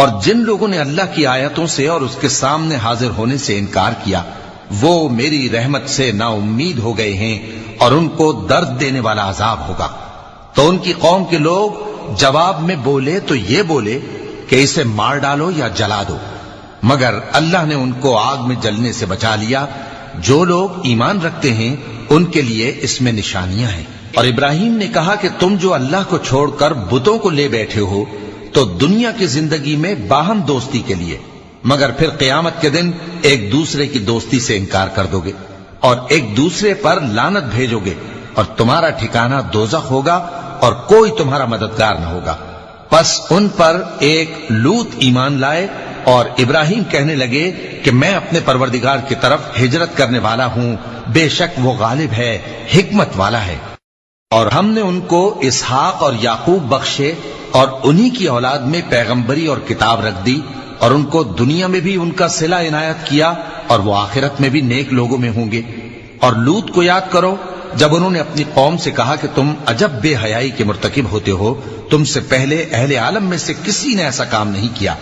اور جن لوگوں نے اللہ کی آیتوں سے اور اس کے سامنے حاضر ہونے سے انکار کیا وہ میری رحمت سے نا امید ہو گئے ہیں اور ان کو درد دینے والا عذاب ہوگا۔ تو ان کی قوم کے لوگ جواب میں بولے تو یہ بولے کہ اسے مار ڈالو یا جلا دو، مگر اللہ نے ان کو آگ میں جلنے سے بچا لیا۔ جو لوگ ایمان رکھتے ہیں ان کے لیے اس میں نشانیاں ہیں۔ اور ابراہیم نے کہا کہ تم جو اللہ کو چھوڑ کر بتوں کو لے بیٹھے ہو تو دنیا کی زندگی میں باہم دوستی کے لیے، مگر پھر قیامت کے دن ایک دوسرے کی دوستی سے انکار کر دو گے اور ایک دوسرے پر لعنت بھیجو گے، اور تمہارا ٹھکانہ دوزخ ہوگا اور کوئی تمہارا مددگار نہ ہوگا۔ پس ان پر ایک لوط ایمان لائے اور ابراہیم کہنے لگے کہ میں اپنے پروردگار کی طرف ہجرت کرنے والا ہوں، بے شک وہ غالب ہے، حکمت والا ہے۔ اور ہم نے ان کو اسحاق اور یعقوب بخشے اور انہی کی اولاد میں پیغمبری اور کتاب رکھ دی، اور ان کو دنیا میں بھی ان کا صلہ عنایت کیا اور وہ آخرت میں بھی نیک لوگوں میں ہوں گے۔ اور لوط کو یاد کرو جب انہوں نے اپنی قوم سے کہا کہ تم عجب بے حیائی کے مرتکب ہوتے ہو، تم سے پہلے اہل عالم میں سے کسی نے ایسا کام نہیں کیا۔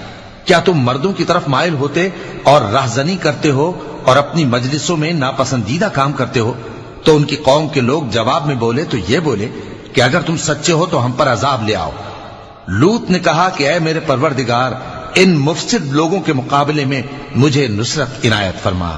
کیا تم مردوں کی طرف مائل ہوتے اور رہزنی کرتے ہو اور اپنی مجلسوں میں ناپسندیدہ کام کرتے ہو؟ تو ان کی قوم کے لوگ جواب میں بولے تو یہ بولے کہ اگر تم سچے ہو تو ہم پر عذاب لے آؤ۔ لوط نے کہا کہ اے میرے پروردگار، ان مفسد لوگوں کے مقابلے میں مجھے نصرت عنایت فرما۔